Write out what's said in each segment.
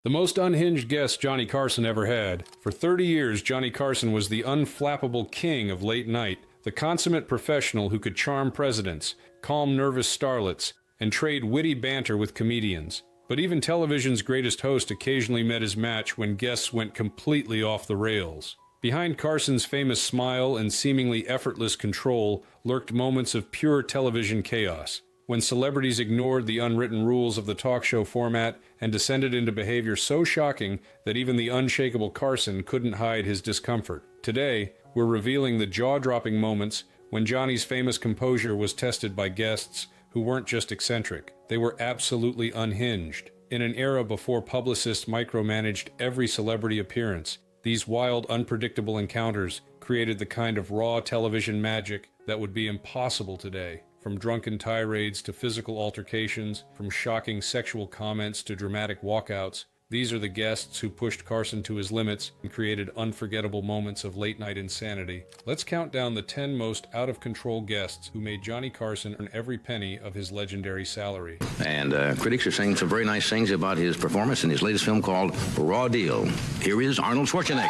The most unhinged guest Johnny Carson ever had. For 30 years, Johnny Carson was the unflappable king of late night, the consummate professional who could charm presidents, calm nervous starlets, and trade witty banter with comedians. But even television's greatest host occasionally met his match when guests went completely off the rails. Behind Carson's famous smile and seemingly effortless control lurked moments of pure television chaos, when celebrities ignored the unwritten rules of the talk show format and descended into behavior so shocking that even the unshakable Carson couldn't hide his discomfort. Today, we're revealing the jaw-dropping moments when Johnny's famous composure was tested by guests who weren't just eccentric. They were absolutely unhinged. In an era before publicists micromanaged every celebrity appearance, these wild, unpredictable encounters created the kind of raw television magic that would be impossible today. From drunken tirades to physical altercations, from shocking sexual comments to dramatic walkouts, these are the guests who pushed Carson to his limits and created unforgettable moments of late-night insanity. Let's count down the 10 most out-of-control guests who made Johnny Carson earn every penny of his legendary salary. And critics are saying some very nice things about his performance in his latest film called Raw Deal. Here is Arnold Schwarzenegger.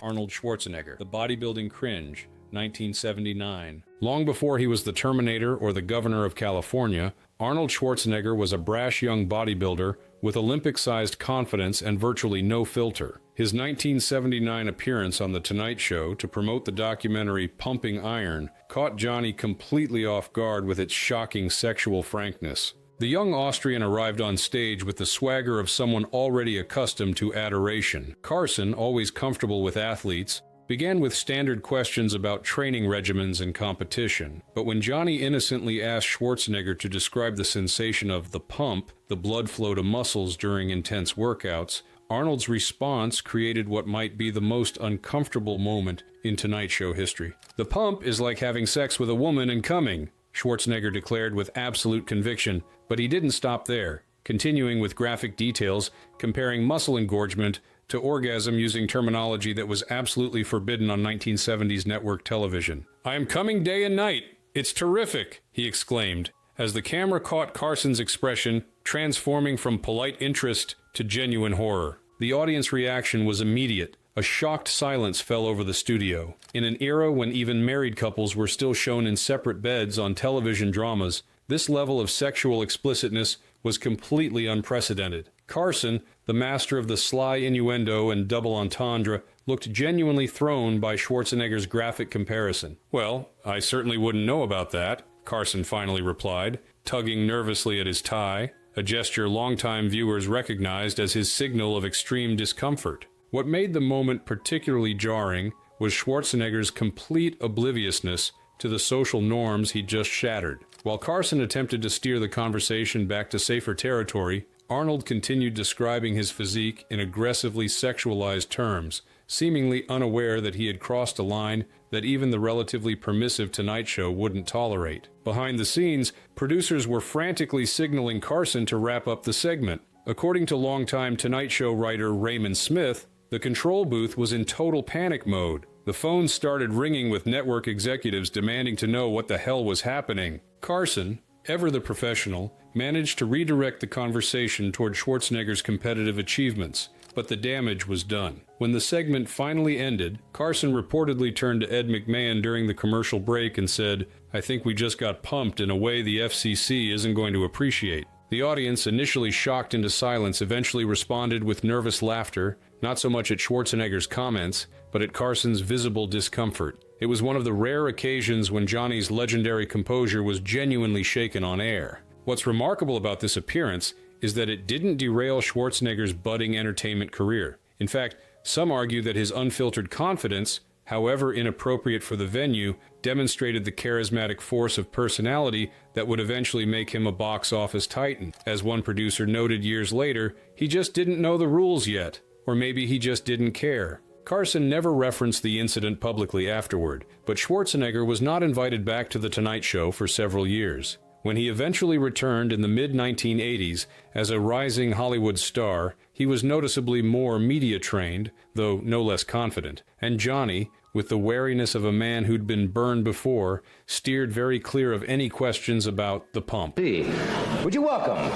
Arnold Schwarzenegger, the bodybuilding cringe, 1979. Long before he was the Terminator or the Governor of California, Arnold Schwarzenegger was a brash young bodybuilder with Olympic-sized confidence and virtually no filter. His 1979 appearance on The Tonight Show to promote the documentary Pumping Iron caught Johnny completely off guard with its shocking sexual frankness. The young Austrian arrived on stage with the swagger of someone already accustomed to adoration. Carson, always comfortable with athletes, began with standard questions about training regimens and competition. But when Johnny innocently asked Schwarzenegger to describe the sensation of the pump, the blood flow to muscles during intense workouts, Arnold's response created what might be the most uncomfortable moment in Tonight Show history. "The pump is like having sex with a woman and coming," Schwarzenegger declared with absolute conviction, but he didn't stop there, continuing with graphic details, comparing muscle engorgement to orgasm using terminology that was absolutely forbidden on 1970s network television. "I am coming day and night. It's terrific," he exclaimed, as the camera caught Carson's expression, transforming from polite interest to genuine horror. The audience reaction was immediate. A shocked silence fell over the studio. In an era when even married couples were still shown in separate beds on television dramas, this level of sexual explicitness was completely unprecedented. Carson, the master of the sly innuendo and double entendre, looked genuinely thrown by Schwarzenegger's graphic comparison. "Well, I certainly wouldn't know about that," Carson finally replied, tugging nervously at his tie, a gesture longtime viewers recognized as his signal of extreme discomfort. What made the moment particularly jarring was Schwarzenegger's complete obliviousness to the social norms he'd just shattered. While Carson attempted to steer the conversation back to safer territory, Arnold continued describing his physique in aggressively sexualized terms, seemingly unaware that he had crossed a line that even the relatively permissive Tonight Show wouldn't tolerate. Behind the scenes, producers were frantically signaling Carson to wrap up the segment. According to longtime Tonight Show writer Raymond Smith, the control booth was in total panic mode. The phones started ringing with network executives demanding to know what the hell was happening. Carson, ever the professional, managed to redirect the conversation toward Schwarzenegger's competitive achievements, but the damage was done. When the segment finally ended, Carson reportedly turned to Ed McMahon during the commercial break and said, "I think we just got pumped in a way the FCC isn't going to appreciate." The audience, initially shocked into silence, eventually responded with nervous laughter, not so much at Schwarzenegger's comments, but at Carson's visible discomfort. It was one of the rare occasions when Johnny's legendary composure was genuinely shaken on air. What's remarkable about this appearance is that it didn't derail Schwarzenegger's budding entertainment career. In fact, some argue that his unfiltered confidence, however inappropriate for the venue, demonstrated the charismatic force of personality that would eventually make him a box office titan. As one producer noted years later, he just didn't know the rules yet, or maybe he just didn't care. Carson never referenced the incident publicly afterward, but Schwarzenegger was not invited back to The Tonight Show for several years. When he eventually returned in the mid-1980s as a rising Hollywood star, he was noticeably more media-trained, though no less confident, and Johnny, with the wariness of a man who'd been burned before, steered very clear of any questions about the pump. Would you welcome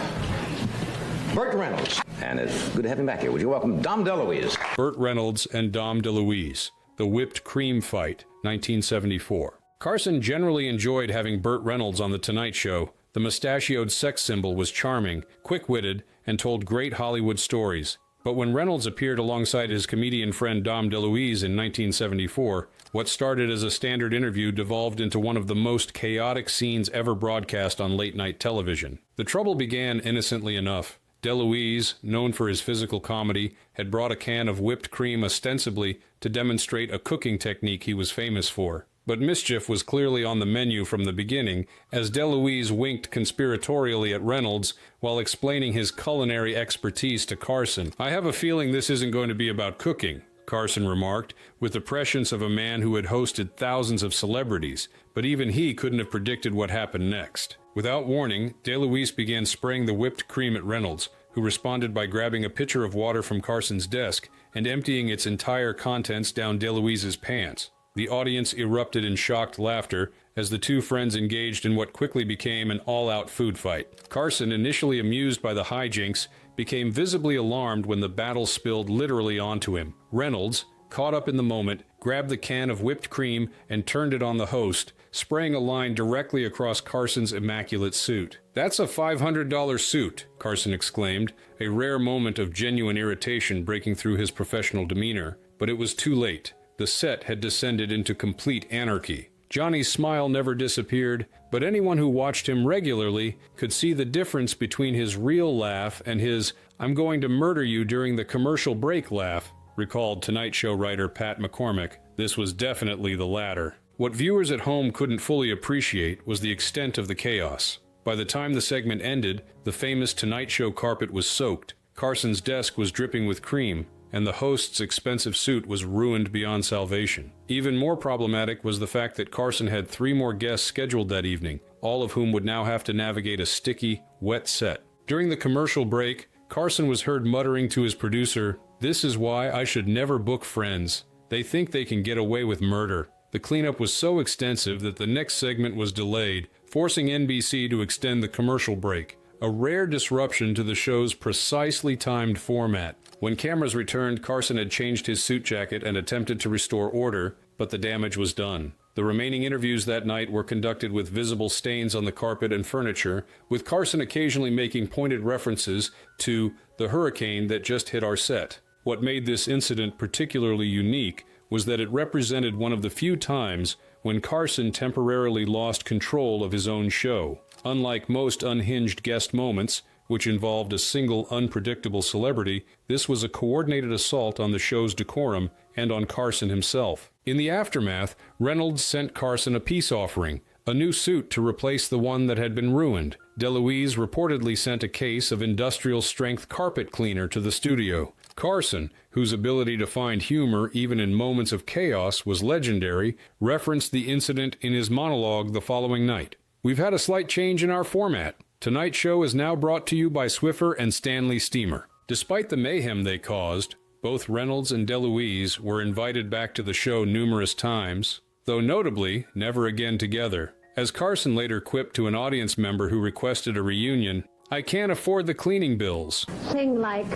Burt Reynolds. And it's good to have him back here. Would you welcome Dom DeLuise? Burt Reynolds and Dom DeLuise, The Whipped Cream Fight, 1974. Carson generally enjoyed having Burt Reynolds on The Tonight Show. The mustachioed sex symbol was charming, quick-witted, and told great Hollywood stories. But when Reynolds appeared alongside his comedian friend Dom DeLuise in 1974, what started as a standard interview devolved into one of the most chaotic scenes ever broadcast on late-night television. The trouble began innocently enough. DeLuise, known for his physical comedy, had brought a can of whipped cream ostensibly to demonstrate a cooking technique he was famous for. But mischief was clearly on the menu from the beginning, as DeLuise winked conspiratorially at Reynolds while explaining his culinary expertise to Carson. "I have a feeling this isn't going to be about cooking," Carson remarked, with the prescience of a man who had hosted thousands of celebrities, but even he couldn't have predicted what happened next. Without warning, DeLuise began spraying the whipped cream at Reynolds, who responded by grabbing a pitcher of water from Carson's desk and emptying its entire contents down DeLuise's pants. The audience erupted in shocked laughter as the two friends engaged in what quickly became an all-out food fight. Carson, initially amused by the hijinks, became visibly alarmed when the battle spilled literally onto him. Reynolds, caught up in the moment, grabbed the can of whipped cream and turned it on the host, spraying a line directly across Carson's immaculate suit. "That's a $500 suit," Carson exclaimed, a rare moment of genuine irritation breaking through his professional demeanor. But it was too late. The set had descended into complete anarchy. Johnny's smile never disappeared, but anyone who watched him regularly could see the difference between his real laugh and his "I'm going to murder you during the commercial break" laugh, recalled Tonight Show writer Pat McCormick. This was definitely the latter. What viewers at home couldn't fully appreciate was the extent of the chaos. By the time the segment ended, the famous Tonight Show carpet was soaked, Carson's desk was dripping with cream, and the host's expensive suit was ruined beyond salvation. Even more problematic was the fact that Carson had 3 more guests scheduled that evening, all of whom would now have to navigate a sticky, wet set. During the commercial break, Carson was heard muttering to his producer, "This is why I should never book friends. They think they can get away with murder." The cleanup was so extensive that the next segment was delayed, forcing NBC to extend the commercial break, a rare disruption to the show's precisely timed format. When cameras returned, Carson had changed his suit jacket and attempted to restore order, but the damage was done. The remaining interviews that night were conducted with visible stains on the carpet and furniture, with Carson occasionally making pointed references to the hurricane that just hit our set. What made this incident particularly unique was that it represented one of the few times when Carson temporarily lost control of his own show. Unlike most Unhinged guest moments, which involved a single unpredictable celebrity, this was a coordinated assault on the show's decorum and on Carson himself. In the aftermath, Reynolds sent Carson a peace offering, a new suit to replace the one that had been ruined. DeLuise reportedly sent a case of industrial-strength carpet cleaner to the studio. Carson, whose ability to find humor even in moments of chaos was legendary, referenced the incident in his monologue the following night. "We've had a slight change in our format. Tonight's show is now brought to you by Swiffer and Stanley Steamer." Despite the mayhem they caused, both Reynolds and DeLuise were invited back to the show numerous times, though notably never again together. As Carson later quipped to an audience member who requested a reunion, "I can't afford the cleaning bills." Thing like,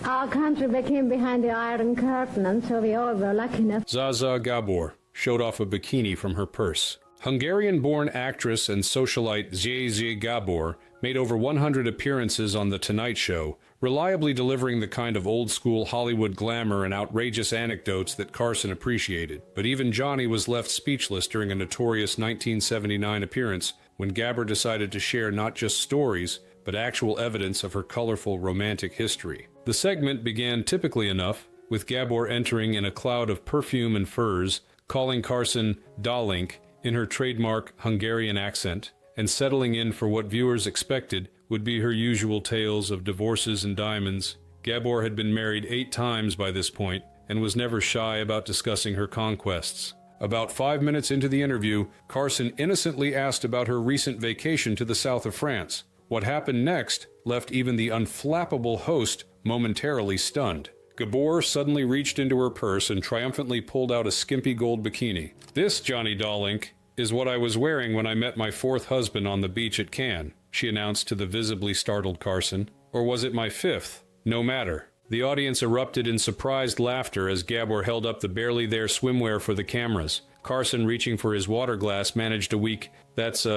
our country became behind the Iron Curtain, and so we all were lucky enough. Zaza Gabor showed off a bikini from her purse. Hungarian-born actress and socialite Zaza Gabor made over 100 appearances on The Tonight Show, reliably delivering the kind of old-school Hollywood glamour and outrageous anecdotes that Carson appreciated. But even Johnny was left speechless during a notorious 1979 appearance when Gabor decided to share not just stories, but actual evidence of her colorful romantic history. The segment began typically enough, with Gabor entering in a cloud of perfume and furs, calling Carson Dalink in her trademark Hungarian accent, and settling in for what viewers expected would be her usual tales of divorces and diamonds. Gabor had been married 8 times by this point, and was never shy about discussing her conquests. About 5 minutes into the interview, Carson innocently asked about her recent vacation to the south of France. What happened next left even the unflappable host momentarily stunned. Gabor suddenly reached into her purse and triumphantly pulled out a skimpy gold bikini. "This, Johnny Dalink, is what I was wearing when I met my 4th husband on the beach at Cannes," she announced to the visibly startled Carson. Or was it my fifth? No matter. The audience erupted in surprised laughter as Gabor held up the barely there swimwear for the cameras. Carson, reaching for his water glass, managed a weak, "That's,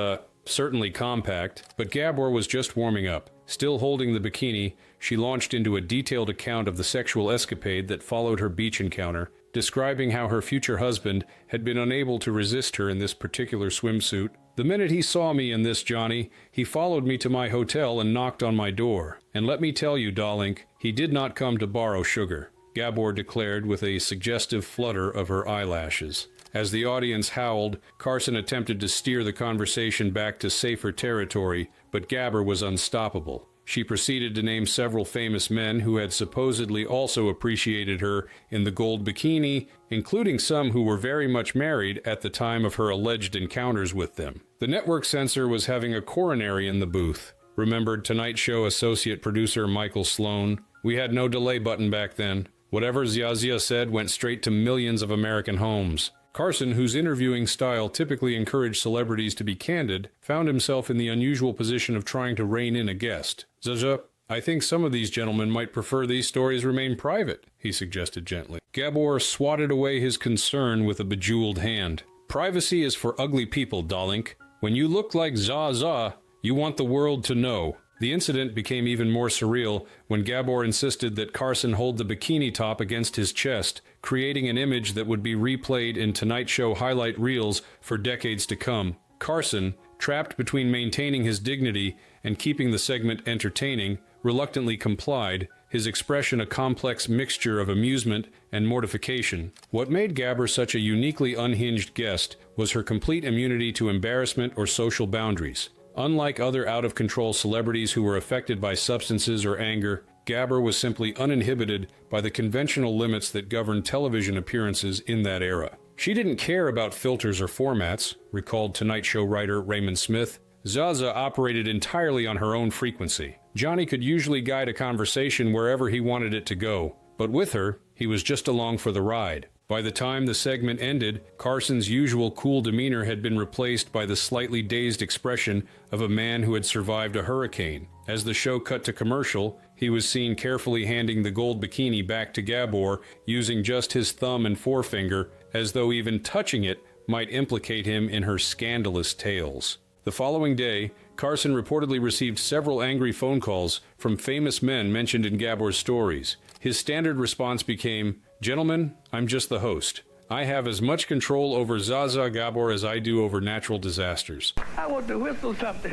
certainly compact," but Gabor was just warming up. Still holding the bikini, she launched into a detailed account of the sexual escapade that followed her beach encounter, describing how her future husband had been unable to resist her in this particular swimsuit. "The minute he saw me in this, Johnny, he followed me to my hotel and knocked on my door. And let me tell you, darling, he did not come to borrow sugar," Gabor declared with a suggestive flutter of her eyelashes. As the audience howled, Carson attempted to steer the conversation back to safer territory, but Gabor was unstoppable. She proceeded to name several famous men who had supposedly also appreciated her in the gold bikini, including some who were very much married at the time of her alleged encounters with them. The network censor was having a coronary in the booth, remembered Tonight Show associate producer Michael Sloan. "We had no delay button back then. Whatever Zazia said went straight to millions of American homes." Carson, whose interviewing style typically encouraged celebrities to be candid, found himself in the unusual position of trying to rein in a guest. "Zaza, I think some of these gentlemen might prefer these stories remain private," he suggested gently. Gabor swatted away his concern with a bejeweled hand. "Privacy is for ugly people, darling. When you look like Zaza, you want the world to know." The incident became even more surreal when Gabor insisted that Carson hold the bikini top against his chest, creating an image that would be replayed in Tonight Show highlight reels for decades to come. Carson, trapped between maintaining his dignity and keeping the segment entertaining, reluctantly complied, his expression a complex mixture of amusement and mortification. What made Gabor such a uniquely unhinged guest was her complete immunity to embarrassment or social boundaries. Unlike other out-of-control celebrities who were affected by substances or anger, Gabor was simply uninhibited by the conventional limits that governed television appearances in that era. She didn't care about filters or formats, recalled Tonight Show writer Raymond Smith. Zaza operated entirely on her own frequency. Johnny could usually guide a conversation wherever he wanted it to go, but with her, he was just along for the ride. By the time the segment ended, Carson's usual cool demeanor had been replaced by the slightly dazed expression of a man who had survived a hurricane. As the show cut to commercial, he was seen carefully handing the gold bikini back to Gabor, using just his thumb and forefinger, as though even touching it might implicate him in her scandalous tales. The following day, Carson reportedly received several angry phone calls from famous men mentioned in Gabor's stories. His standard response became, "Gentlemen, I'm just the host. I have as much control over Zaza Gabor as I do over natural disasters." I want to whistle something.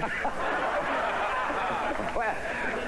Well,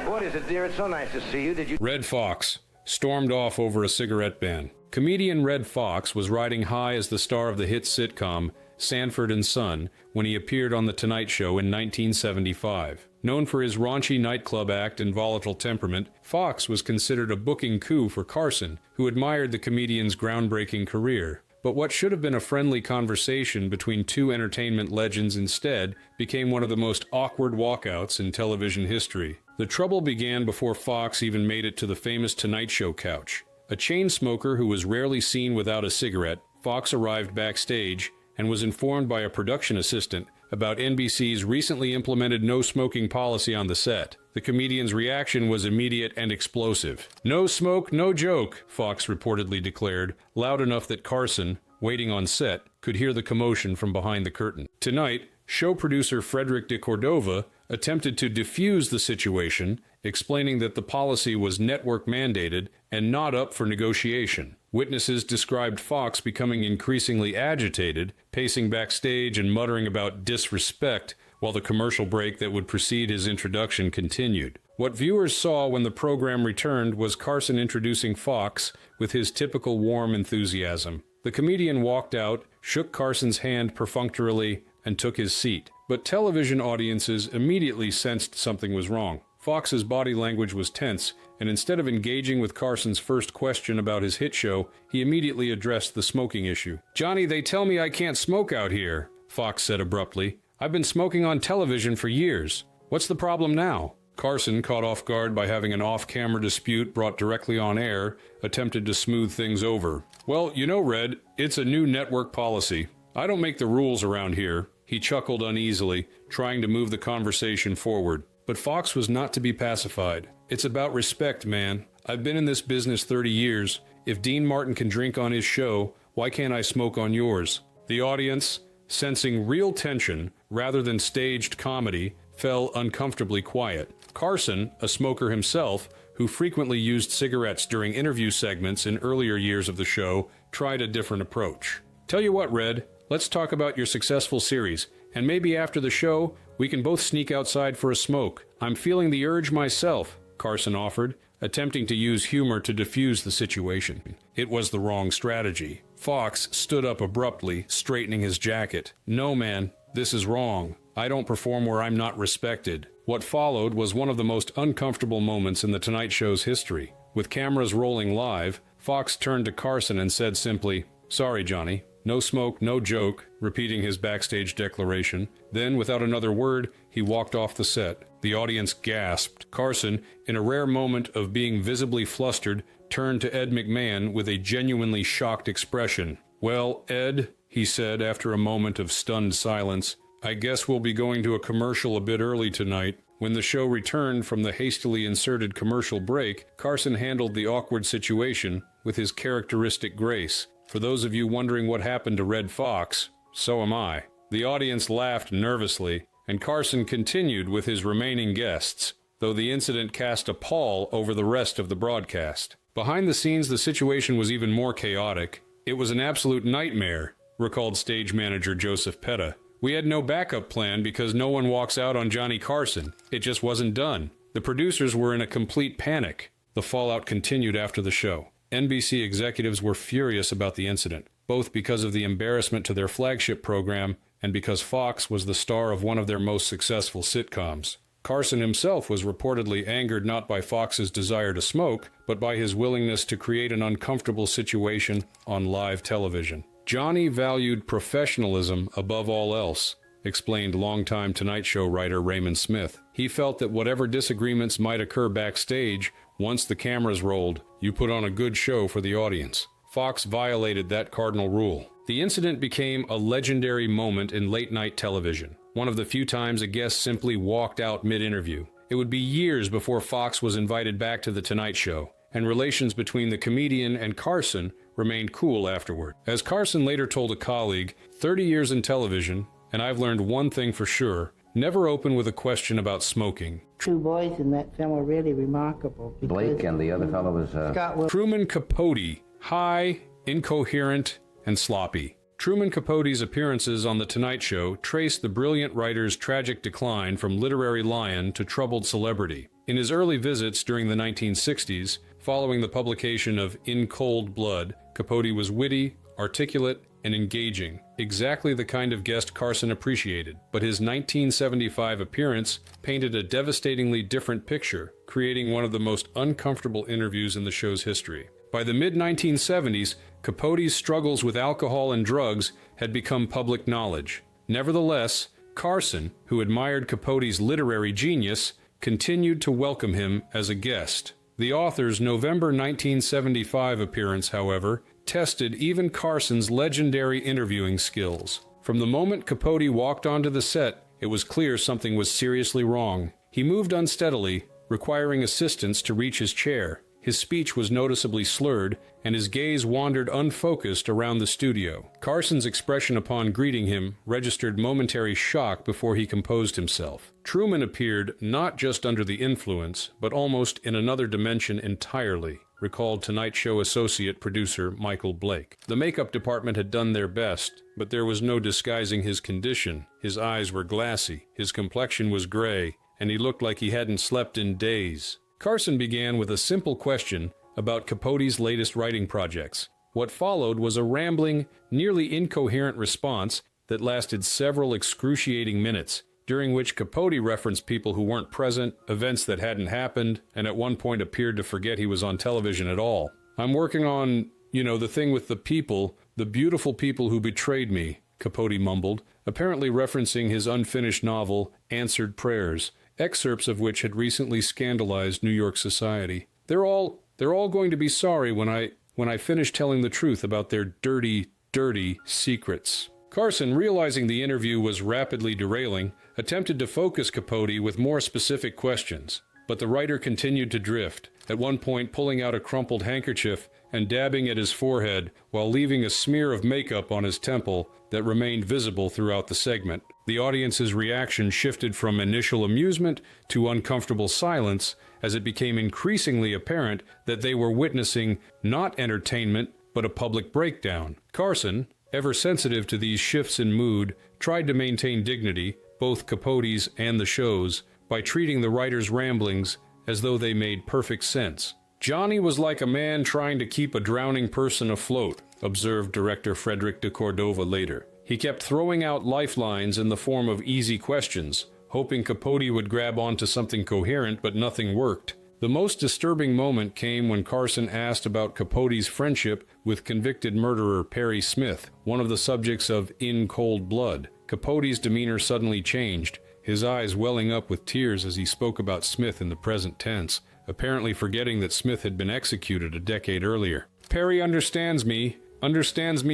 what is it, dear? It's so nice to see you. Did you... Red Fox stormed off over a cigarette ban. Comedian Red Fox was riding high as the star of the hit sitcom Sanford and Son when he appeared on The Tonight Show in 1975. Known for his raunchy nightclub act and volatile temperament, Fox was considered a booking coup for Carson, who admired the comedian's groundbreaking career. But what should have been a friendly conversation between two entertainment legends instead became one of the most awkward walkouts in television history. The trouble began before Fox even made it to the famous Tonight Show couch. A chain smoker who was rarely seen without a cigarette, Fox arrived backstage and was informed by a production assistant about NBC's recently implemented no-smoking policy on the set. The comedian's reaction was immediate and explosive. "No smoke, no joke," Fox reportedly declared, loud enough that Carson, waiting on set, could hear the commotion from behind the curtain. Tonight, show producer Frederick de Cordova attempted to defuse the situation, explaining that the policy was network-mandated and not up for negotiation. Witnesses described Fox becoming increasingly agitated, pacing backstage and muttering about disrespect, while the commercial break that would precede his introduction continued. What viewers saw when the program returned was Carson introducing Fox with his typical warm enthusiasm. The comedian walked out, shook Carson's hand perfunctorily, and took his seat. But television audiences immediately sensed something was wrong. Fox's body language was tense, and instead of engaging with Carson's first question about his hit show, he immediately addressed the smoking issue. "Johnny, they tell me I can't smoke out here," Fox said abruptly. "I've been smoking on television for years. What's the problem now?" Carson, caught off guard by having an off-camera dispute brought directly on air, attempted to smooth things over. "Well, you know, Red, it's a new network policy. I don't make the rules around here." He chuckled uneasily, trying to move the conversation forward. But Fox was not to be pacified. It's about respect, man. I've been in this business 30 years. If Dean Martin can drink on his show, why can't I smoke on yours? The audience, sensing real tension rather than staged comedy, fell uncomfortably quiet. Carson, a smoker himself, who frequently used cigarettes during interview segments in earlier years of the show, tried a different approach. Tell you what, Red, let's talk about your successful series, and maybe after the show, we can both sneak outside for a smoke. I'm feeling the urge myself, Carson offered, attempting to use humor to diffuse the situation. It was the wrong strategy. Fox stood up abruptly, straightening his jacket. No, man, this is wrong. I don't perform where I'm not respected. What followed was one of the most uncomfortable moments in The Tonight Show's history. With cameras rolling live, Fox turned to Carson and said simply, "Sorry, Johnny. No smoke, no joke," repeating his backstage declaration. Then, without another word, he walked off the set. The audience gasped. Carson, in a rare moment of being visibly flustered, turned to Ed McMahon with a genuinely shocked expression. "Well, Ed," he said after a moment of stunned silence, "I guess we'll be going to a commercial a bit early tonight." When the show returned from the hastily inserted commercial break, Carson handled the awkward situation with his characteristic grace. For those of you wondering what happened to Red Fox, so am I. The audience laughed nervously, and Carson continued with his remaining guests, though the incident cast a pall over the rest of the broadcast. Behind the scenes, the situation was even more chaotic. "It was an absolute nightmare," recalled stage manager Joseph Petta. "We had no backup plan because no one walks out on Johnny Carson. It just wasn't done. The producers were in a complete panic." The fallout continued after the show. NBC executives were furious about the incident, both because of the embarrassment to their flagship program and because Fox was the star of one of their most successful sitcoms. Carson himself was reportedly angered not by Fox's desire to smoke, but by his willingness to create an uncomfortable situation on live television. "Johnny valued professionalism above all else," explained longtime Tonight Show writer Raymond Smith. "He felt that whatever disagreements might occur backstage, once the cameras rolled, you put on a good show for the audience. Fox violated that cardinal rule." The incident became a legendary moment in late-night television, one of the few times a guest simply walked out mid-interview. It would be years before Fox was invited back to The Tonight Show, and relations between the comedian and Carson remained cool afterward. As Carson later told a colleague, 30 years in television, and I've learned one thing for sure: never open with a question about smoking. Two boys in that film are really remarkable. Blake and the other fellow was, Truman Capote, high, incoherent, and sloppy. Truman Capote's appearances on The Tonight Show traced the brilliant writer's tragic decline from literary lion to troubled celebrity. In his early visits during the 1960s, following the publication of In Cold Blood, Capote was witty, articulate, and engaging, exactly the kind of guest Carson appreciated. But his 1975 appearance painted a devastatingly different picture, creating one of the most uncomfortable interviews in the show's history. By the mid-1970s, Capote's struggles with alcohol and drugs had become public knowledge. Nevertheless, Carson, who admired Capote's literary genius, continued to welcome him as a guest. The author's November 1975 appearance, however, tested even Carson's legendary interviewing skills. From the moment Capote walked onto the set, it was clear something was seriously wrong. He moved unsteadily, requiring assistance to reach his chair. His speech was noticeably slurred, and his gaze wandered unfocused around the studio. Carson's expression upon greeting him registered momentary shock before he composed himself. Truman appeared not just under the influence, but almost in another dimension entirely, recalled Tonight Show associate producer Michael Blake. The makeup department had done their best, but there was no disguising his condition. His eyes were glassy, his complexion was gray, and he looked like he hadn't slept in days. Carson began with a simple question about Capote's latest writing projects. What followed was a rambling, nearly incoherent response that lasted several excruciating minutes, during which Capote referenced people who weren't present, events that hadn't happened, and at one point appeared to forget he was on television at all. "I'm working on, the thing with the people, the beautiful people who betrayed me," Capote mumbled, apparently referencing his unfinished novel, Answered Prayers, excerpts of which had recently scandalized New York society. They're all going to be sorry when I finish telling the truth about their dirty, dirty secrets." Carson, realizing the interview was rapidly derailing, attempted to focus Capote with more specific questions. but the writer continued to drift, at one point pulling out a crumpled handkerchief and dabbing at his forehead while leaving a smear of makeup on his temple that remained visible throughout the segment. The audience's reaction shifted from initial amusement to uncomfortable silence as it became increasingly apparent that they were witnessing not entertainment, but a public breakdown. Carson, ever sensitive to these shifts in mood, tried to maintain dignity, both Capote's and the show's, by treating the writer's ramblings as though they made perfect sense. Johnny was like a man trying to keep a drowning person afloat, observed director Frederick de Cordova later. He kept throwing out lifelines in the form of easy questions, hoping Capote would grab onto something coherent, but nothing worked. The most disturbing moment came when Carson asked about Capote's friendship with convicted murderer Perry Smith, one of the subjects of In Cold Blood. Capote's demeanor suddenly changed, his eyes welling up with tears as he spoke about Smith in the present tense, apparently forgetting that Smith had been executed a decade earlier. "Perry understands me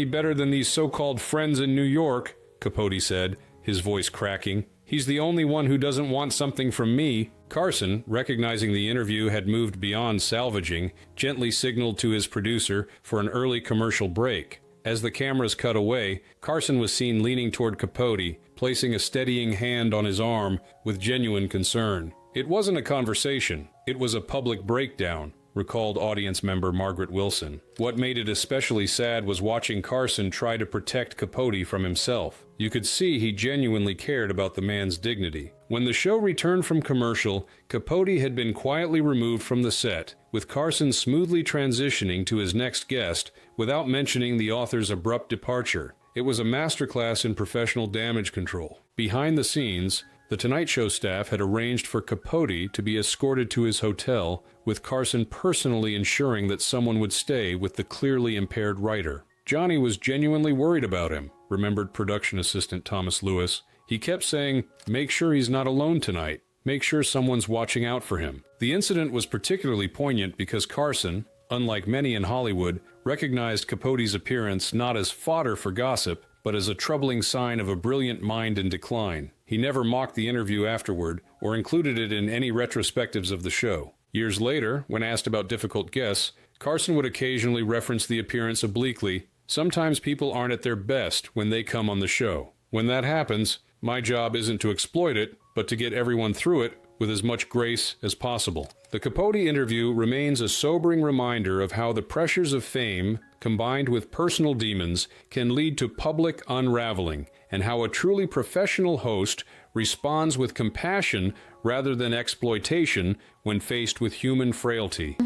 better than these so-called friends in New York," Capote said, his voice cracking. "He's the only one who doesn't want something from me." Carson, recognizing the interview had moved beyond salvaging, gently signaled to his producer for an early commercial break. As the cameras cut away, Carson was seen leaning toward Capote, placing a steadying hand on his arm with genuine concern. "It wasn't a conversation, it was a public breakdown," recalled audience member Margaret Wilson. What made it especially sad was watching Carson try to protect Capote from himself. You could see he genuinely cared about the man's dignity. When the show returned from commercial, Capote had been quietly removed from the set, with Carson smoothly transitioning to his next guest without mentioning the author's abrupt departure. It was a masterclass in professional damage control. Behind the scenes, the Tonight Show staff had arranged for Capote to be escorted to his hotel, with Carson personally ensuring that someone would stay with the clearly impaired writer. Johnny was genuinely worried about him, remembered production assistant Thomas Lewis. He kept saying, "Make sure he's not alone tonight. Make sure someone's watching out for him." The incident was particularly poignant because Carson, unlike many in Hollywood, recognized Capote's appearance not as fodder for gossip, but as a troubling sign of a brilliant mind in decline. He never mocked the interview afterward, or included it in any retrospectives of the show. Years later, when asked about difficult guests, Carson would occasionally reference the appearance obliquely. "Sometimes people aren't at their best when they come on the show. When that happens, my job isn't to exploit it, but to get everyone through it with as much grace as possible." The Capote interview remains a sobering reminder of how the pressures of fame, combined with personal demons, can lead to public unraveling, and how a truly professional host responds with compassion rather than exploitation when faced with human frailty.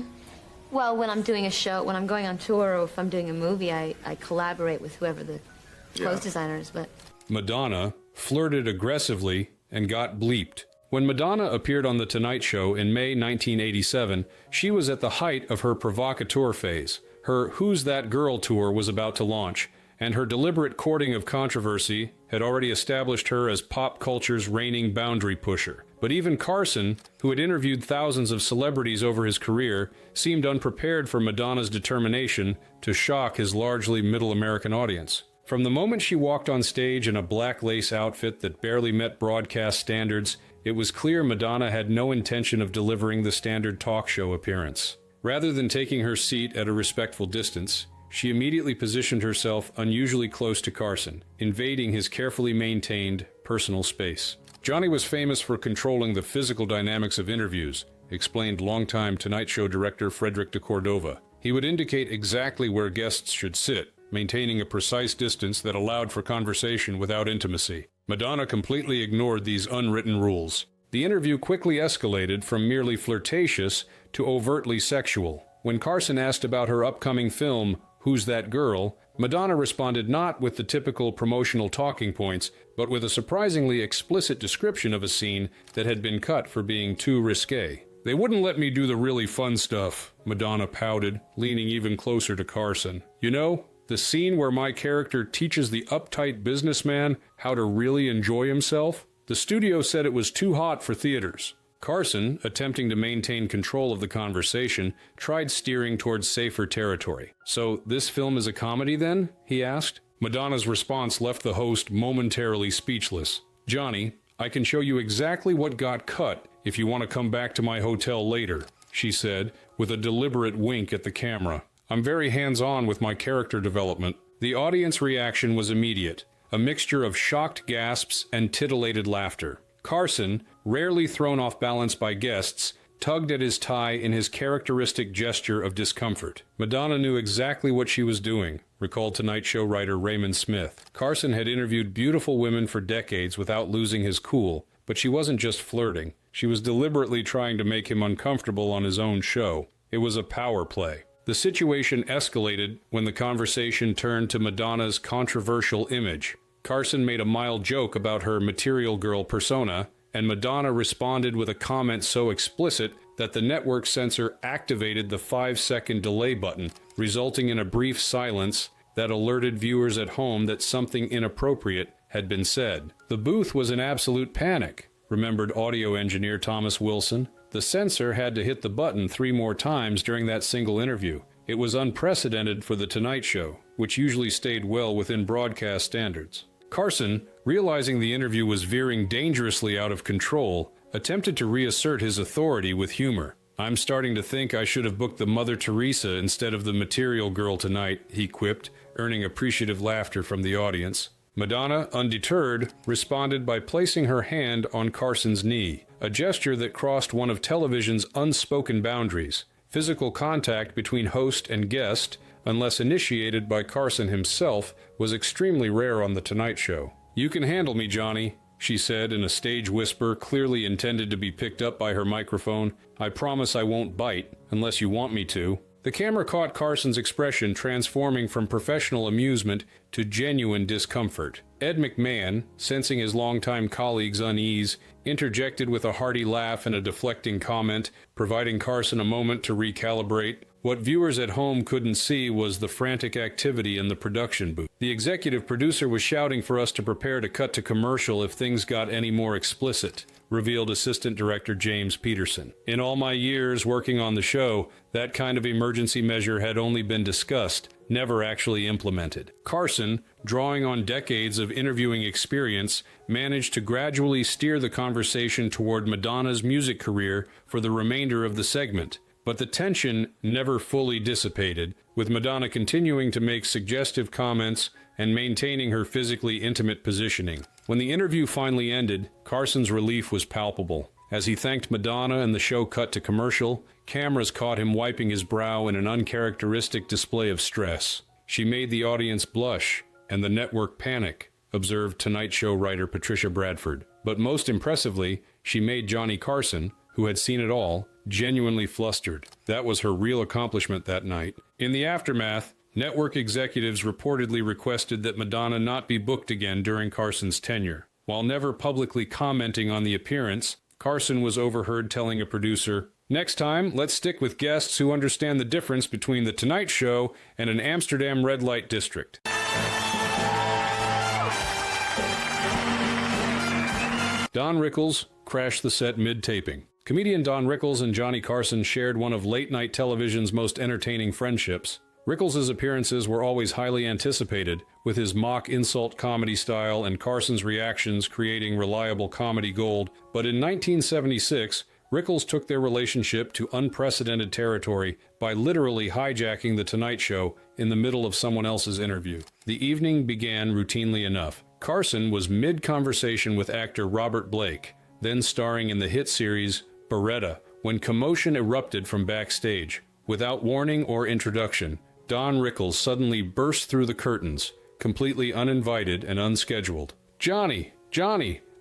Well, when I'm doing a show, when I'm going on tour, or if I'm doing a movie, I collaborate with whoever the clothes designer is, but... Madonna flirted aggressively and got bleeped. When Madonna appeared on The Tonight Show in May 1987, she was at the height of her provocateur phase. Her Who's That Girl tour was about to launch, and her deliberate courting of controversy had already established her as pop culture's reigning boundary pusher. But even Carson, who had interviewed thousands of celebrities over his career, seemed unprepared for Madonna's determination to shock his largely middle American audience. From the moment she walked on stage in a black lace outfit that barely met broadcast standards, it was clear Madonna had no intention of delivering the standard talk show appearance. Rather than taking her seat at a respectful distance, she immediately positioned herself unusually close to Carson, invading his carefully maintained personal space. Johnny was famous for controlling the physical dynamics of interviews, explained longtime Tonight Show director Frederick de Cordova. He would indicate exactly where guests should sit, maintaining a precise distance that allowed for conversation without intimacy. Madonna completely ignored these unwritten rules. The interview quickly escalated from merely flirtatious to overtly sexual. When Carson asked about her upcoming film, Who's That Girl?, Madonna responded not with the typical promotional talking points, but with a surprisingly explicit description of a scene that had been cut for being too risque. "They wouldn't let me do the really fun stuff," Madonna pouted, leaning even closer to Carson. "You know, the scene where my character teaches the uptight businessman how to really enjoy himself? The studio said it was too hot for theaters." Carson, attempting to maintain control of the conversation, tried steering towards safer territory. "So this film is a comedy then?" he asked. Madonna's response left the host momentarily speechless. "Johnny, I can show you exactly what got cut if you want to come back to my hotel later," she said, with a deliberate wink at the camera. "I'm very hands-on with my character development." The audience reaction was immediate, a mixture of shocked gasps and titillated laughter. Carson, rarely thrown off balance by guests, tugged at his tie in his characteristic gesture of discomfort. "Madonna knew exactly what she was doing," recalled Tonight Show writer Raymond Smith. "Carson had interviewed beautiful women for decades without losing his cool, but she wasn't just flirting. She was deliberately trying to make him uncomfortable on his own show. It was a power play." The situation escalated when the conversation turned to Madonna's controversial image. Carson made a mild joke about her material girl persona, and Madonna responded with a comment so explicit that the network censor activated the 5-second delay button, resulting in a brief silence that alerted viewers at home that something inappropriate had been said. "The booth was in absolute panic," remembered audio engineer Thomas Wilson. "The censor had to hit the button 3 more times during that single interview. It was unprecedented for The Tonight Show, which usually stayed well within broadcast standards." Carson, realizing the interview was veering dangerously out of control, attempted to reassert his authority with humor. "I'm starting to think I should have booked the Mother Teresa instead of the material girl tonight," he quipped, earning appreciative laughter from the audience. Madonna, undeterred, responded by placing her hand on Carson's knee, a gesture that crossed one of television's unspoken boundaries. Physical contact between host and guest, unless initiated by Carson himself, was extremely rare on The Tonight Show. "You can handle me, Johnny," she said in a stage whisper clearly intended to be picked up by her microphone. "I promise I won't bite, unless you want me to." The camera caught Carson's expression transforming from professional amusement to genuine discomfort. Ed McMahon, sensing his longtime colleague's unease, interjected with a hearty laugh and a deflecting comment, providing Carson a moment to recalibrate. What viewers at home couldn't see was the frantic activity in the production booth. "The executive producer was shouting for us to prepare to cut to commercial if things got any more explicit," revealed Assistant Director James Peterson. "In all my years working on the show, that kind of emergency measure had only been discussed, never actually implemented." Carson, drawing on decades of interviewing experience, managed to gradually steer the conversation toward Madonna's music career for the remainder of the segment. But the tension never fully dissipated, with Madonna continuing to make suggestive comments and maintaining her physically intimate positioning. When the interview finally ended, Carson's relief was palpable. As he thanked Madonna and the show cut to commercial, cameras caught him wiping his brow in an uncharacteristic display of stress. "She made the audience blush and the network panic," observed Tonight Show writer Patricia Bradford. "But most impressively, she made Johnny Carson, who had seen it all, genuinely flustered." That was her real accomplishment that night. In the aftermath, network executives reportedly requested that Madonna not be booked again during Carson's tenure. While never publicly commenting on the appearance, Carson was overheard telling a producer, "Next time, let's stick with guests who understand the difference between The Tonight Show and an Amsterdam red light district." Don Rickles crashed the set mid-taping. Comedian Don Rickles and Johnny Carson shared one of late-night television's most entertaining friendships. Rickles' appearances were always highly anticipated, with his mock insult comedy style and Carson's reactions creating reliable comedy gold. But in 1976, Rickles took their relationship to unprecedented territory by literally hijacking The Tonight Show in the middle of someone else's interview. The evening began routinely enough. Carson was mid-conversation with actor Robert Blake, then starring in the hit series Beretta, when commotion erupted from backstage. Without warning or introduction, Don Rickles suddenly burst through the curtains, completely uninvited and unscheduled. Johnny,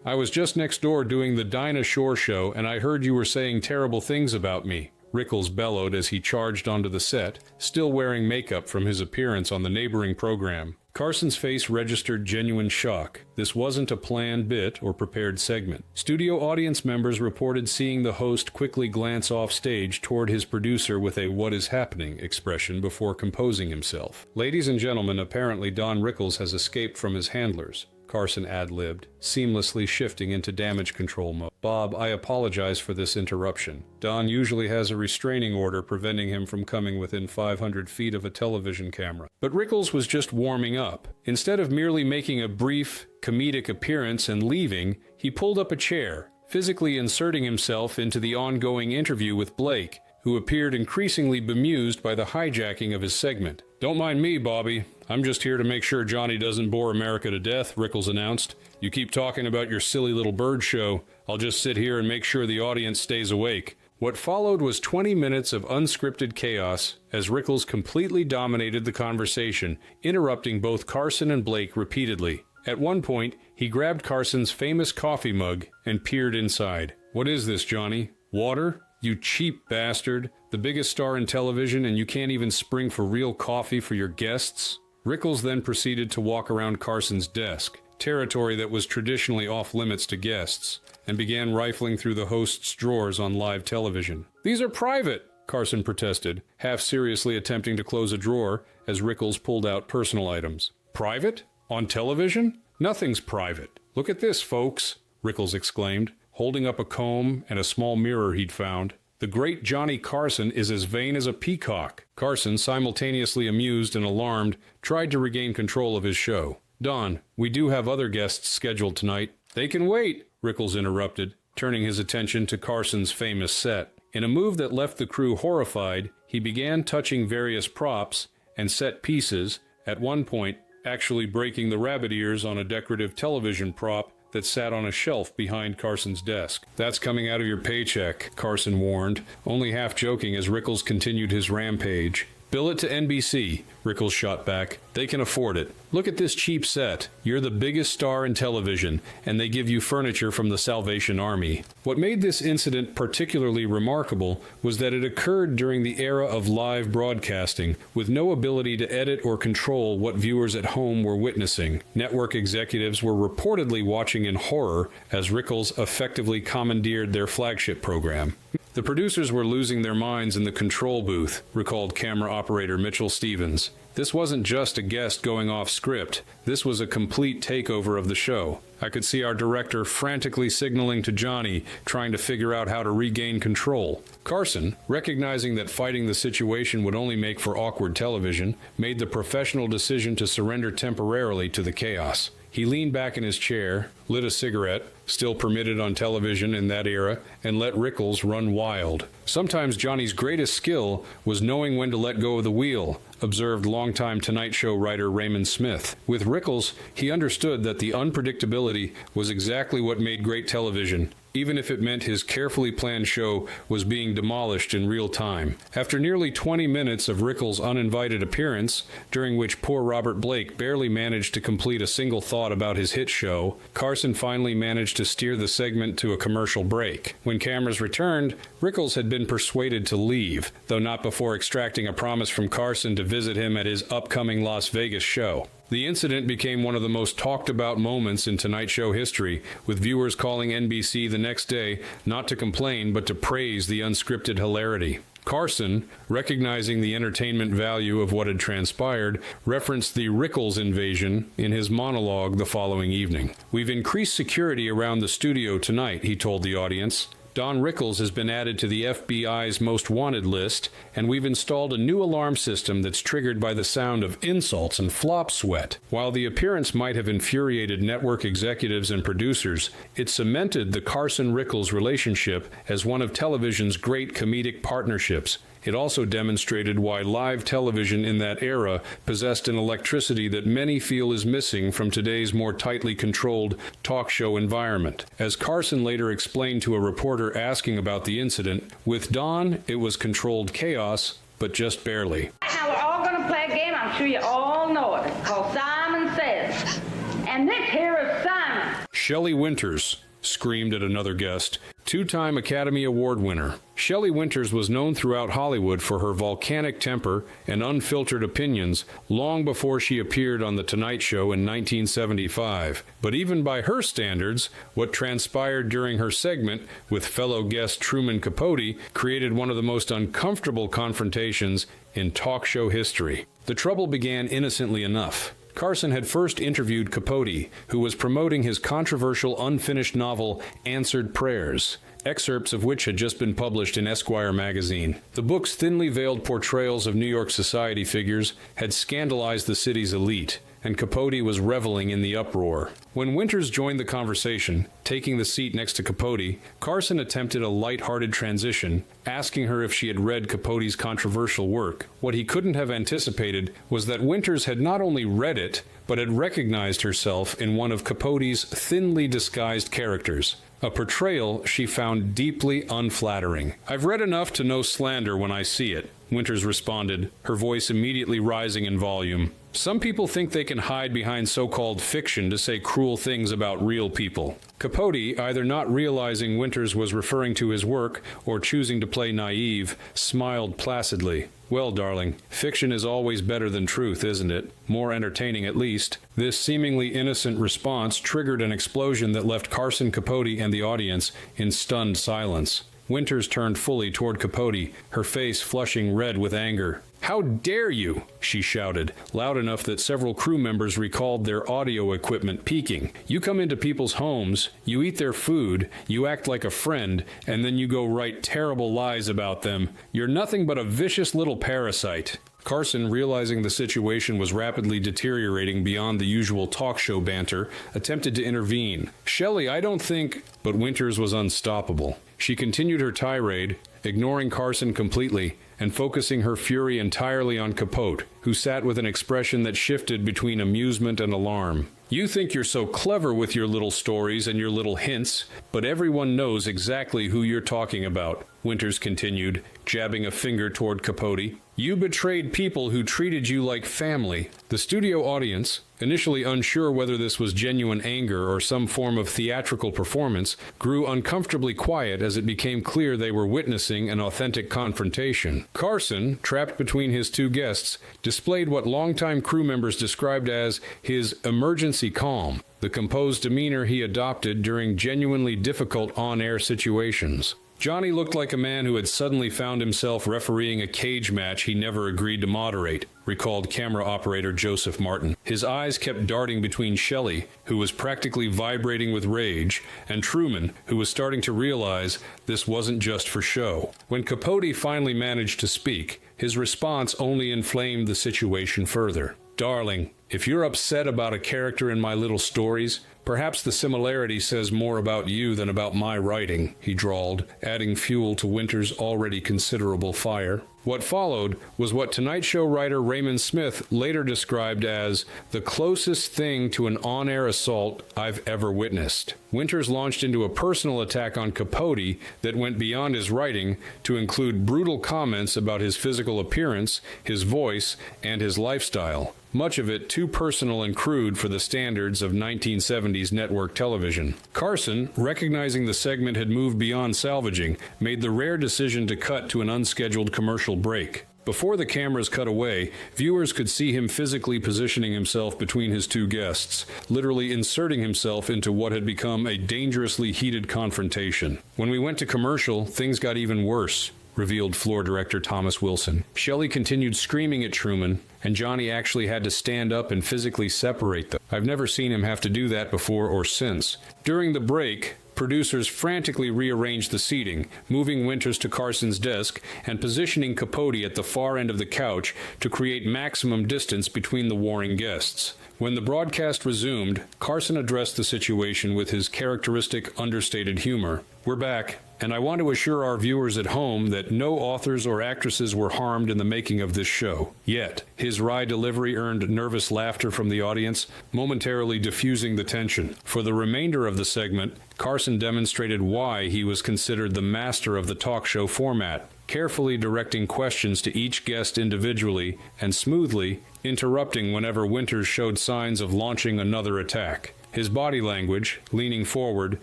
I was just next door doing the Dinah Shore show and I heard you were saying terrible things about me," Rickles bellowed as he charged onto the set, still wearing makeup from his appearance on the neighboring program. Carson's face registered genuine shock. This wasn't a planned bit or prepared segment. Studio audience members reported seeing the host quickly glance off stage toward his producer with a "what is happening" expression before composing himself. "Ladies and gentlemen, apparently Don Rickles has escaped from his handlers," Carson ad-libbed, seamlessly shifting into damage control mode. "Bob, I apologize for this interruption. Don usually has a restraining order preventing him from coming within 500 feet of a television camera." But Rickles was just warming up. Instead of merely making a brief, comedic appearance and leaving, he pulled up a chair, physically inserting himself into the ongoing interview with Blake, who appeared increasingly bemused by the hijacking of his segment. "Don't mind me, Bobby. I'm just here to make sure Johnny doesn't bore America to death," Rickles announced. "You keep talking about your silly little bird show. I'll just sit here and make sure the audience stays awake." What followed was 20 minutes of unscripted chaos as Rickles completely dominated the conversation, interrupting both Carson and Blake repeatedly. At one point, he grabbed Carson's famous coffee mug and peered inside. "What is this, Johnny? Water? You cheap bastard. The biggest star in television, and you can't even spring for real coffee for your guests?" Rickles then proceeded to walk around Carson's desk, territory that was traditionally off-limits to guests, and began rifling through the host's drawers on live television. "These are private," Carson protested, half-seriously attempting to close a drawer as Rickles pulled out personal items. "Private? On television? Nothing's private. Look at this, folks," Rickles exclaimed, holding up a comb and a small mirror he'd found. "The great Johnny Carson is as vain as a peacock." Carson, simultaneously amused and alarmed, tried to regain control of his show. "Don, we do have other guests scheduled tonight." "They can wait," Rickles interrupted, turning his attention to Carson's famous set. In a move that left the crew horrified, he began touching various props and set pieces, at one point actually breaking the rabbit ears on a decorative television prop that sat on a shelf behind Carson's desk. "That's coming out of your paycheck," Carson warned, only half joking as Rickles continued his rampage. "Bill it to NBC," Rickles shot back. "They can afford it. Look at this cheap set. You're the biggest star in television, and they give you furniture from the Salvation Army." What made this incident particularly remarkable was that it occurred during the era of live broadcasting, with no ability to edit or control what viewers at home were witnessing. Network executives were reportedly watching in horror as Rickles effectively commandeered their flagship program. "The producers were losing their minds in the control booth," recalled camera operator Mitchell Stevens. "This wasn't just a guest going off script. This was a complete takeover of the show. I could see our director frantically signaling to Johnny, trying to figure out how to regain control." Carson, recognizing that fighting the situation would only make for awkward television, made the professional decision to surrender temporarily to the chaos. He leaned back in his chair, lit a cigarette, still permitted on television in that era, and let Rickles run wild. "Sometimes Johnny's greatest skill was knowing when to let go of the wheel," observed longtime Tonight Show writer Raymond Smith. With Rickles, he understood that the unpredictability was exactly what made great television, even if it meant his carefully planned show was being demolished in real time. After nearly 20 minutes of Rickles' uninvited appearance, during which poor Robert Blake barely managed to complete a single thought about his hit show, Carson finally managed to steer the segment to a commercial break. When cameras returned, Rickles had been persuaded to leave, though not before extracting a promise from Carson to visit him at his upcoming Las Vegas show. The incident became one of the most talked-about moments in Tonight Show history, with viewers calling NBC the next day not to complain but to praise the unscripted hilarity. Carson, recognizing the entertainment value of what had transpired, referenced the Rickles invasion in his monologue the following evening. "We've increased security around the studio tonight," he told the audience. "Don Rickles has been added to the FBI's most wanted list, and we've installed a new alarm system that's triggered by the sound of insults and flop sweat." While the appearance might have infuriated network executives and producers, it cemented the Carson-Rickles relationship as one of television's great comedic partnerships. It also demonstrated why live television in that era possessed an electricity that many feel is missing from today's more tightly controlled talk show environment. As Carson later explained to a reporter asking about the incident, with Don, it was controlled chaos, but just barely. Now we're all going to play a game. I'm sure you all know it. It's called Simon Says. And this here is Simon. Shelley Winters screamed at another guest, two-time Academy Award winner. Shelley Winters was known throughout Hollywood for her volcanic temper and unfiltered opinions long before she appeared on The Tonight Show in 1975. But even by her standards, what transpired during her segment with fellow guest Truman Capote created one of the most uncomfortable confrontations in talk show history. The trouble began innocently enough. Carson had first interviewed Capote, who was promoting his controversial unfinished novel Answered Prayers, excerpts of which had just been published in Esquire magazine. The book's thinly veiled portrayals of New York society figures had scandalized the city's elite, and Capote was reveling in the uproar. When Winters joined the conversation, taking the seat next to Capote, Carson attempted a light-hearted transition, asking her if she had read Capote's controversial work. What he couldn't have anticipated was that Winters had not only read it, but had recognized herself in one of Capote's thinly disguised characters, a portrayal she found deeply unflattering. "I've read enough to know slander when I see it," Winters responded, her voice immediately rising in volume. "Some people think they can hide behind so-called fiction to say cruel things about real people." Capote, either not realizing Winters was referring to his work or choosing to play naive, smiled placidly. "Well, darling, fiction is always better than truth, isn't it? More entertaining, at least." This seemingly innocent response triggered an explosion that left Carson, Capote, and the audience in stunned silence. Winters turned fully toward Capote, her face flushing red with anger. "How dare you!" she shouted, loud enough that several crew members recalled their audio equipment peaking. "You come into people's homes, you eat their food, you act like a friend, and then you go write terrible lies about them. You're nothing but a vicious little parasite." Carson, realizing the situation was rapidly deteriorating beyond the usual talk show banter, attempted to intervene. "Shelley, I don't think—" But Winters was unstoppable. She continued her tirade, ignoring Carson completely, and focusing her fury entirely on Capote, who sat with an expression that shifted between amusement and alarm. "You think you're so clever with your little stories and your little hints, but everyone knows exactly who you're talking about," Winters continued, jabbing a finger toward Capote. "You betrayed people who treated you like family." The studio audience, initially unsure whether this was genuine anger or some form of theatrical performance, grew uncomfortably quiet as it became clear they were witnessing an authentic confrontation. Carson, trapped between his two guests, displayed what longtime crew members described as his emergency calm, the composed demeanor he adopted during genuinely difficult on-air situations. Johnny looked like a man who had suddenly found himself refereeing a cage match he never agreed to moderate, recalled camera operator Joseph Martin. His eyes kept darting between Shelley, who was practically vibrating with rage, and Truman, who was starting to realize this wasn't just for show. When Capote finally managed to speak, his response only inflamed the situation further. "Darling, if you're upset about a character in my little stories, perhaps the similarity says more about you than about my writing," he drawled, adding fuel to Winters' already considerable fire. What followed was what Tonight Show writer Raymond Smith later described as the closest thing to an on-air assault I've ever witnessed. Winters launched into a personal attack on Capote that went beyond his writing to include brutal comments about his physical appearance, his voice, and his lifestyle, much of it too personal and crude for the standards of 1970s network television. Carson, recognizing the segment had moved beyond salvaging, made the rare decision to cut to an unscheduled commercial break. Before the cameras cut away, viewers could see him physically positioning himself between his two guests, literally inserting himself into what had become a dangerously heated confrontation. "When we went to commercial, things got even worse," revealed floor director Thomas Wilson. "Shelley continued screaming at Truman, and Johnny actually had to stand up and physically separate them. I've never seen him have to do that before or since." During the break, producers frantically rearranged the seating, moving Winters to Carson's desk and positioning Capote at the far end of the couch to create maximum distance between the warring guests. When the broadcast resumed, Carson addressed the situation with his characteristic understated humor. "We're back, and I want to assure our viewers at home that no authors or actresses were harmed in the making of this show. Yet." His wry delivery earned nervous laughter from the audience, momentarily diffusing the tension. For the remainder of the segment, Carson demonstrated why he was considered the master of the talk show format, carefully directing questions to each guest individually and smoothly interrupting whenever Winters showed signs of launching another attack. His body language, leaning forward,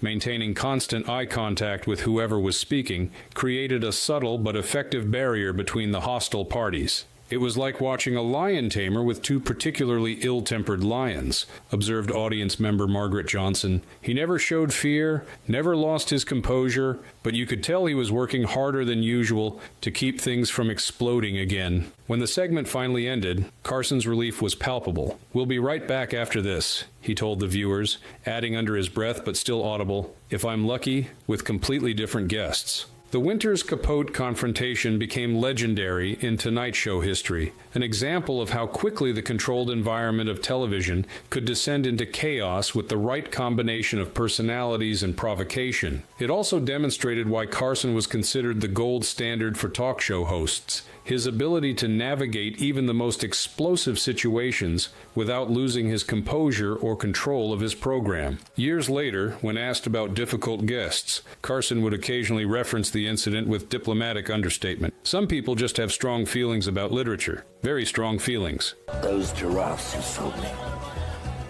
maintaining constant eye contact with whoever was speaking, created a subtle but effective barrier between the hostile parties. "It was like watching a lion tamer with two particularly ill-tempered lions," observed audience member Margaret Johnson. "He never showed fear, never lost his composure, but you could tell he was working harder than usual to keep things from exploding again." When the segment finally ended, Carson's relief was palpable. "We'll be right back after this," he told the viewers, adding under his breath but still audible, "if I'm lucky, with completely different guests." The Winters-Capote confrontation became legendary in Tonight Show history, an example of how quickly the controlled environment of television could descend into chaos with the right combination of personalities and provocation. It also demonstrated why Carson was considered the gold standard for talk show hosts. His ability to navigate even the most explosive situations without losing his composure or control of his program. Years later, when asked about difficult guests, Carson would occasionally reference the incident with diplomatic understatement. Some people just have strong feelings about literature. Very strong feelings. Those giraffes you sold me,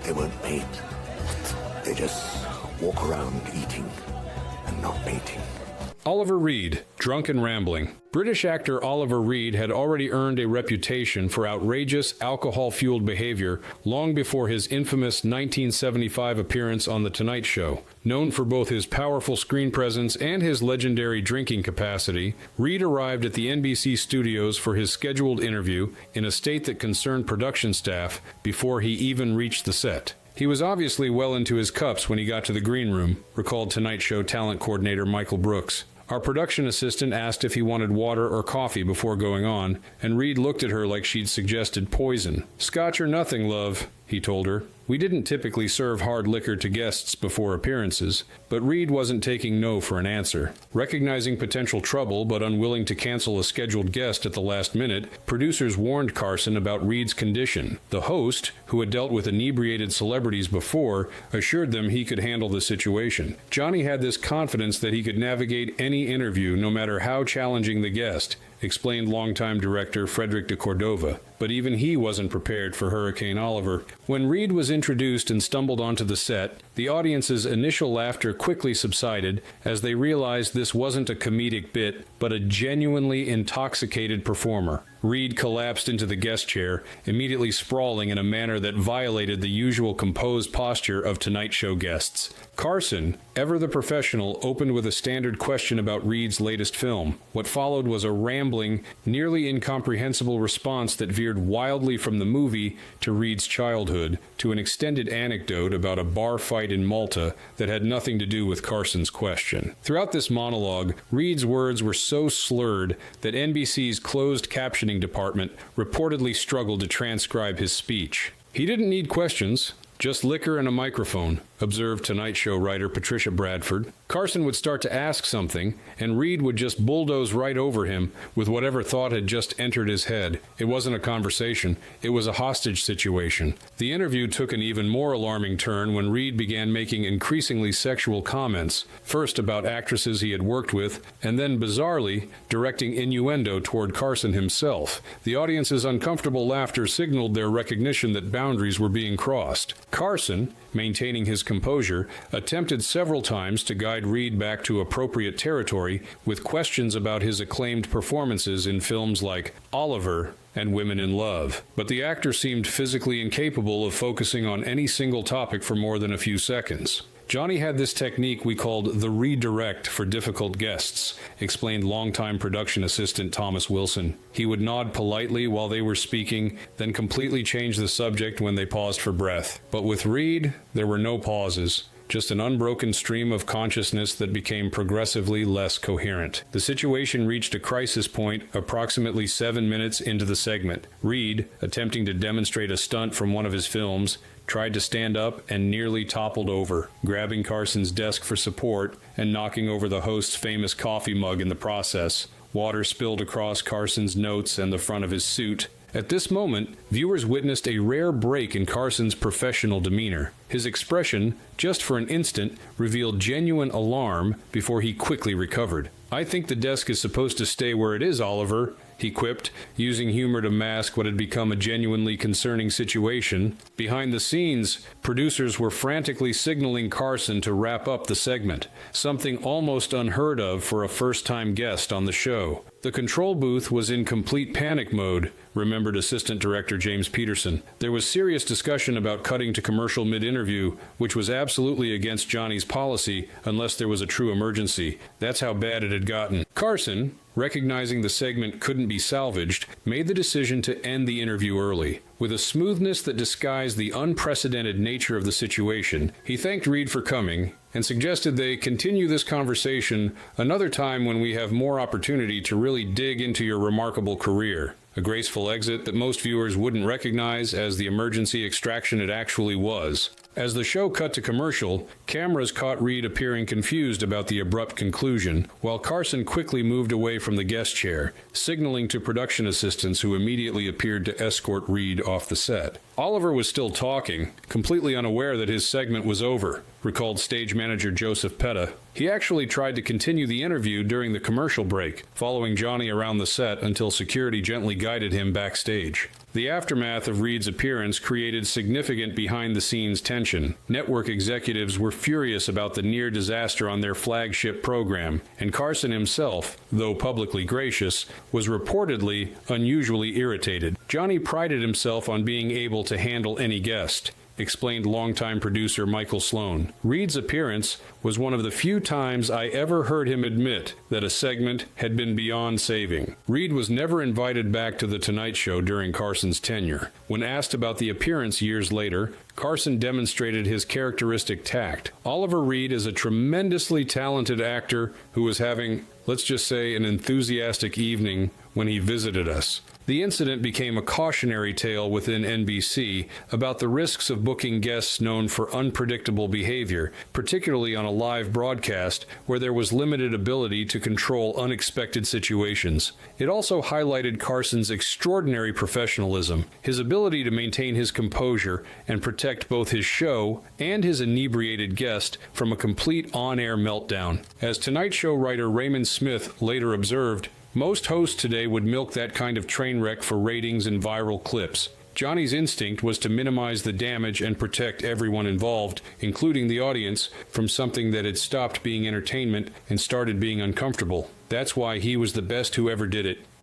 they won't mate. They just walk around eating and not mating. Oliver Reed, drunk and rambling. British actor Oliver Reed had already earned a reputation for outrageous, alcohol-fueled behavior long before his infamous 1975 appearance on The Tonight Show. Known for both his powerful screen presence and his legendary drinking capacity, Reed arrived at the NBC studios for his scheduled interview in a state that concerned production staff before he even reached the set. He was obviously well into his cups when he got to the green room, recalled Tonight Show talent coordinator Michael Brooks. Our production assistant asked if he wanted water or coffee before going on, and Reed looked at her like she'd suggested poison. "Scotch or nothing, love," he told her. We didn't typically serve hard liquor to guests before appearances, but Reed wasn't taking no for an answer. Recognizing potential trouble but unwilling to cancel a scheduled guest at the last minute, producers warned Carson about Reed's condition. The host, who had dealt with inebriated celebrities before, assured them he could handle the situation. Johnny had this confidence that he could navigate any interview, no matter how challenging the guest, explained longtime director Frederick de Cordova. But even he wasn't prepared for Hurricane Oliver. When Reed was introduced and stumbled onto the set, the audience's initial laughter quickly subsided as they realized this wasn't a comedic bit, but a genuinely intoxicated performer. Reed collapsed into the guest chair, immediately sprawling in a manner that violated the usual composed posture of Tonight Show guests. Carson, ever the professional, opened with a standard question about Reed's latest film. What followed was a rambling, nearly incomprehensible response that veered wildly from the movie to Reed's childhood, to an extended anecdote about a bar fight in Malta that had nothing to do with Carson's question. Throughout this monologue, Reed's words were so slurred that NBC's closed captioning department reportedly struggled to transcribe his speech. He didn't need questions, just liquor and a microphone, observed Tonight Show writer Patricia Bradford. Carson would start to ask something, and Reed would just bulldoze right over him with whatever thought had just entered his head. It wasn't a conversation, it was a hostage situation. The interview took an even more alarming turn when Reed began making increasingly sexual comments, first about actresses he had worked with, and then, bizarrely, directing innuendo toward Carson himself. The audience's uncomfortable laughter signaled their recognition that boundaries were being crossed. Carson, maintaining his composure, attempted several times to guide Reed back to appropriate territory with questions about his acclaimed performances in films like Oliver and Women in Love. But the actor seemed physically incapable of focusing on any single topic for more than a few seconds. Johnny had this technique we called the redirect for difficult guests, explained longtime production assistant Thomas Wilson. He would nod politely while they were speaking, then completely change the subject when they paused for breath. But with Reed, there were no pauses. Just an unbroken stream of consciousness that became progressively less coherent. The situation reached a crisis point approximately 7 minutes into the segment. Reed, attempting to demonstrate a stunt from one of his films, tried to stand up and nearly toppled over, grabbing Carson's desk for support and knocking over the host's famous coffee mug in the process. Water spilled across Carson's notes and the front of his suit. At this moment, viewers witnessed a rare break in Carson's professional demeanor. His expression, just for an instant, revealed genuine alarm before he quickly recovered. "I think the desk is supposed to stay where it is, Oliver," he quipped, using humor to mask what had become a genuinely concerning situation. Behind the scenes, producers were frantically signaling Carson to wrap up the segment, something almost unheard of for a first-time guest on the show. The control booth was in complete panic mode, remembered Assistant Director James Peterson. There was serious discussion about cutting to commercial mid-interview, which was absolutely against Johnny's policy unless there was a true emergency. That's how bad it had gotten. Carson, recognizing the segment couldn't be salvaged, made the decision to end the interview early. With a smoothness that disguised the unprecedented nature of the situation, he thanked Reed for coming and suggested they continue this conversation another time when we have more opportunity to really dig into your remarkable career. A graceful exit that most viewers wouldn't recognize as the emergency extraction it actually was. As the show cut to commercial, cameras caught Reed appearing confused about the abrupt conclusion, while Carson quickly moved away from the guest chair, signaling to production assistants who immediately appeared to escort Reed off the set. Oliver was still talking, completely unaware that his segment was over, recalled stage manager Joseph Petta. He actually tried to continue the interview during the commercial break, following Johnny around the set until security gently guided him backstage. The aftermath of Reed's appearance created significant behind-the-scenes tension. Network executives were furious about the near disaster on their flagship program, and Carson himself, though publicly gracious, was reportedly unusually irritated. Johnny prided himself on being able to handle any guest, explained longtime producer Michael Sloan. Reed's appearance was one of the few times I ever heard him admit that a segment had been beyond saving. Reed was never invited back to The Tonight Show during Carson's tenure. When asked about the appearance years later, Carson demonstrated his characteristic tact. Oliver Reed is a tremendously talented actor who was having, let's just say, an enthusiastic evening when he visited us. The incident became a cautionary tale within NBC about the risks of booking guests known for unpredictable behavior, particularly on a live broadcast where there was limited ability to control unexpected situations. It also highlighted Carson's extraordinary professionalism, his ability to maintain his composure and protect both his show and his inebriated guest from a complete on-air meltdown. As Tonight Show writer Raymond Smith later observed, most hosts today would milk that kind of train wreck for ratings and viral clips. Johnny's instinct was to minimize the damage and protect everyone involved, including the audience, from something that had stopped being entertainment and started being uncomfortable. That's why he was the best who ever did it.